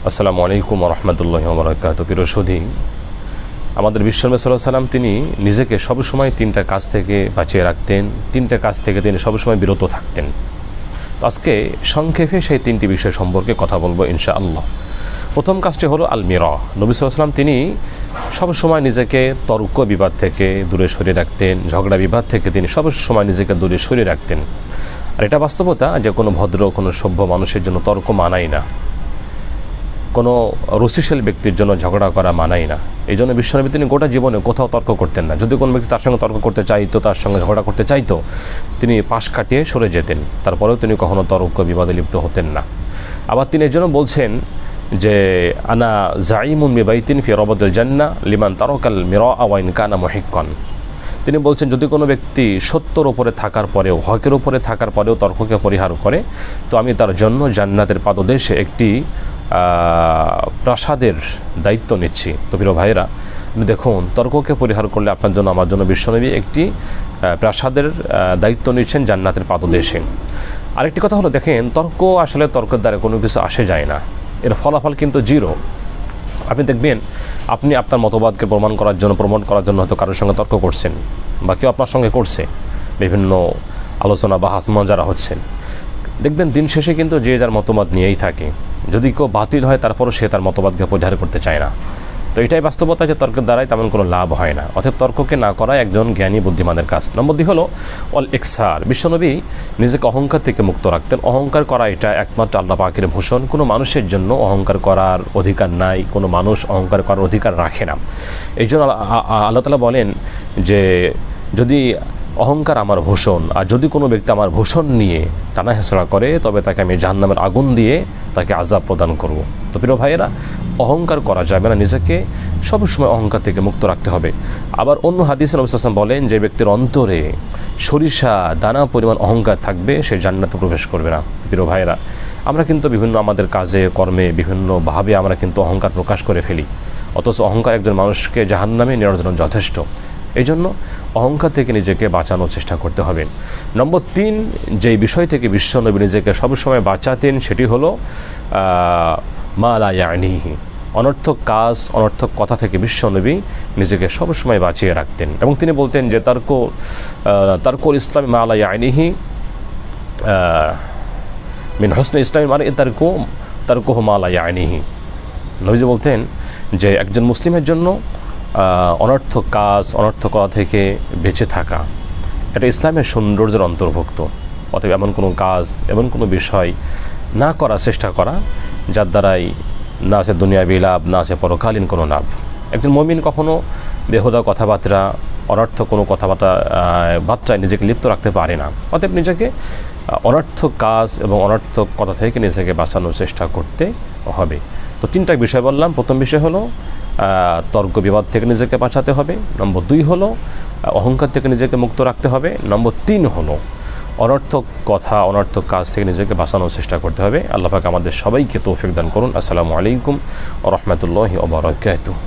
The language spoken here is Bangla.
আসসালামু আলাইকুম ওয়া রাহমাতুল্লাহি ওয়া বারাকাতুহু। প্রিয় সুধী, আমাদের বিশ্বনবী সাল্লাল্লাহু আলাইহি ওয়াসাল্লাম তিনি নিজেকে সবসময় তিনটা কাজ থেকে বাঁচিয়ে রাখতেন, তিনটা কাজ থেকে তিনি সবসময় বিরত থাকতেন। তো আজকে সংক্ষেপে সেই তিনটি বিষয় সম্পর্কে কথা বলবো ইনশাআল্লাহ। প্রথম কাজটি হলো আল মিরা। নবী সাল্লাল্লাহু আলাইহি ওয়াসাল্লাম তিনি সবসময় নিজেকে তর্ক বিবাদ থেকে দূরে সরিয়ে রাখতেন, ঝগড়া বিবাদ থেকে তিনি সবসময় নিজেকে দূরে সরিয়ে রাখতেন। আর এটা বাস্তবতা যে কোনো ভদ্র কোনো সভ্য মানুষের জন্য তর্ক মানাই না, কোনো রুচিশীল ব্যক্তির জন্য ঝগড়া করা মানাই না। এই জন্য বিশ্বনবী তিনি গোটা জীবনে কোথাও তর্ক করতেন না। যদি কোনো ব্যক্তি তার সঙ্গে তর্ক করতে চাইতো, তার সঙ্গে ঝগড়া করতে চাইতো, তিনি পাশ কাটিয়ে সরে যেতেন। তারপরেও তিনি কখনো তর্ক বিবাদে লিপ্ত হতেন না। আবার তিনি এই জন্য বলছেন যে আনা জাইমুন বিবাইতিন ফি রাবাদিল জান্নাহ লিমান তারাকাল মিরা ওয়া ইন কানা মুহিক্কান। তিনি বলছেন যদি কোনো ব্যক্তি সত্যর উপরে থাকার পরেও, হকের উপরে থাকার পরেও তর্ককে পরিহার করে, তো আমি তার জন্য জান্নাতের পাদদেশে একটি প্রাসাদের দায়িত্ব নিচ্ছি। তো প্রিয় ভাইয়েরা, দেখুন তর্ককে পরিহার করলে আপনার জন্য আমার জন্য বিশ্বনবী একটি প্রাসাদের দায়িত্ব নিচ্ছেন জান্নাতের পাদদেশে। আরেকটি কথা হলো, দেখেন তর্কের দ্বারা কোনো কিছু আসে যায় না, এর ফলাফল কিন্তু জিরো। আপনি দেখবেন আপনি আপনার মতবাদকে প্রমাণ করার জন্য হয়তো কারোর সঙ্গে তর্ক করছেন, বা কেউ আপনার সঙ্গে করছে, বিভিন্ন আলোচনা বা হাসমজারা হচ্ছেন। দেখবেন দিন শেষে কিন্তু যে যার মতবাদ নিয়েই থাকে। যদি কেউ বাতিল হয় তারপরও সে তার মতবাদকে পরিহার করতে চায় না। তো এটাই বাস্তবতা যে তর্কের দ্বারাই তেমন কোনো লাভ হয় না। অতএব তর্ককে না করা একজন জ্ঞানী বুদ্ধিমানের কাজ। নম্বর 2 হলো অল ইকসার। বিশ্বনবী নিজেকে অহংকার থেকে মুক্ত রাখতেন। অহংকার করা এটা একমাত্র আল্লাহ পাকের ভূষণ। কোনো মানুষের জন্য অহংকার করার অধিকার নাই, কোনো মানুষ অহংকার করার অধিকার রাখে না। এই জন্য আল্লাহ তাআলা বলেন যে যদি অহংকার আমার ভূষণ, আর যদি কোনো ব্যক্তি আমার ভূষণ নিয়ে টানা হেঁচড়া করে, তবে তাকে আমি জাহান্নামের আগুন দিয়ে তাকে আযাব প্রদান করব। তো প্রিয় ভাইয়েরা, অহংকার করা যাবে না, নিজেকে সবসময় অহংকার থেকে মুক্ত রাখতে হবে। আবার অন্য হাদিসে নবী সাল্লাল্লাহু আলাইহি ওয়াসাল্লাম বলেন যে ব্যক্তির অন্তরে সরিষা দানা পরিমাণ অহংকার থাকবে, সে জান্নাতে প্রবেশ করবে না। প্রিয় ভাইয়েরা, আমরা কিন্তু বিভিন্ন আমাদের কাজে কর্মে বিভিন্নভাবে আমরা কিন্তু অহংকার প্রকাশ করে ফেলি, অথচ অহংকার একজন মানুষকে জাহান্নামে নেওয়ার জন্য যথেষ্ট। এই জন্য অহংকার থেকে নিজেকে বাঁচানোর চেষ্টা করতে হবে। নম্বর 3, যেই বিষয় থেকে বিশ্বনবী নিজেকে সবসময় বাঁচাতেন সেটি হলো মা লা ইয়ানিহি। অনর্থক কাজ, অনর্থক কথা থেকে বিশ্বনবী নিজেকে সবসময় বাঁচিয়ে রাখতেন। এবং তিনি বলতেন যে তারকুল ইসলাম মা লা ইয়ানিহি মিন হুসনি ইসলাম মানে তারকুহু মা লা ইয়ানিহি। নবীজি বলতেন যে একজন মুসলিমের জন্য অনর্থক কাজ, অনর্থক কথা থেকে বেঁচে থাকা এটা ইসলামের সৌন্দর্যের অন্তর্ভুক্ত। অতএব এমন কোনো কাজ, এমন কোনো বিষয় না করার চেষ্টা করা যার দ্বারাই না আছে দুনিয়াবি লাভ, না আছে পরকালীন কোনো লাভ। একজন মুমিন কখনো বেহুদা কথাবার্তা, অনর্থক কোনো কথাবার্তায় নিজেকে লিপ্ত রাখতে পারে না। অতএব নিজেকে অনর্থক কাজ এবং অনর্থক কথা থেকে নিজেকে বাঁচানোর চেষ্টা করতে হবে। তো 3টা বিষয় বললাম। প্রথম বিষয় হলো তর্ক বিবাদ থেকে নিজেকে বাঁচাতে হবে। নম্বর 2 হলো অহংকার থেকে নিজেকে মুক্ত রাখতে হবে। নম্বর 3 হলো অনর্থক কথা, অনর্থক কাজ থেকে নিজেকে বাঁচানোর চেষ্টা করতে হবে। আল্লাহ পাক আমাদের সবাইকে তৌফিক দান করুন। আসসালামু আলাইকুম ওয়া রাহমাতুল্লাহি ওয়া বারাকাতুহু।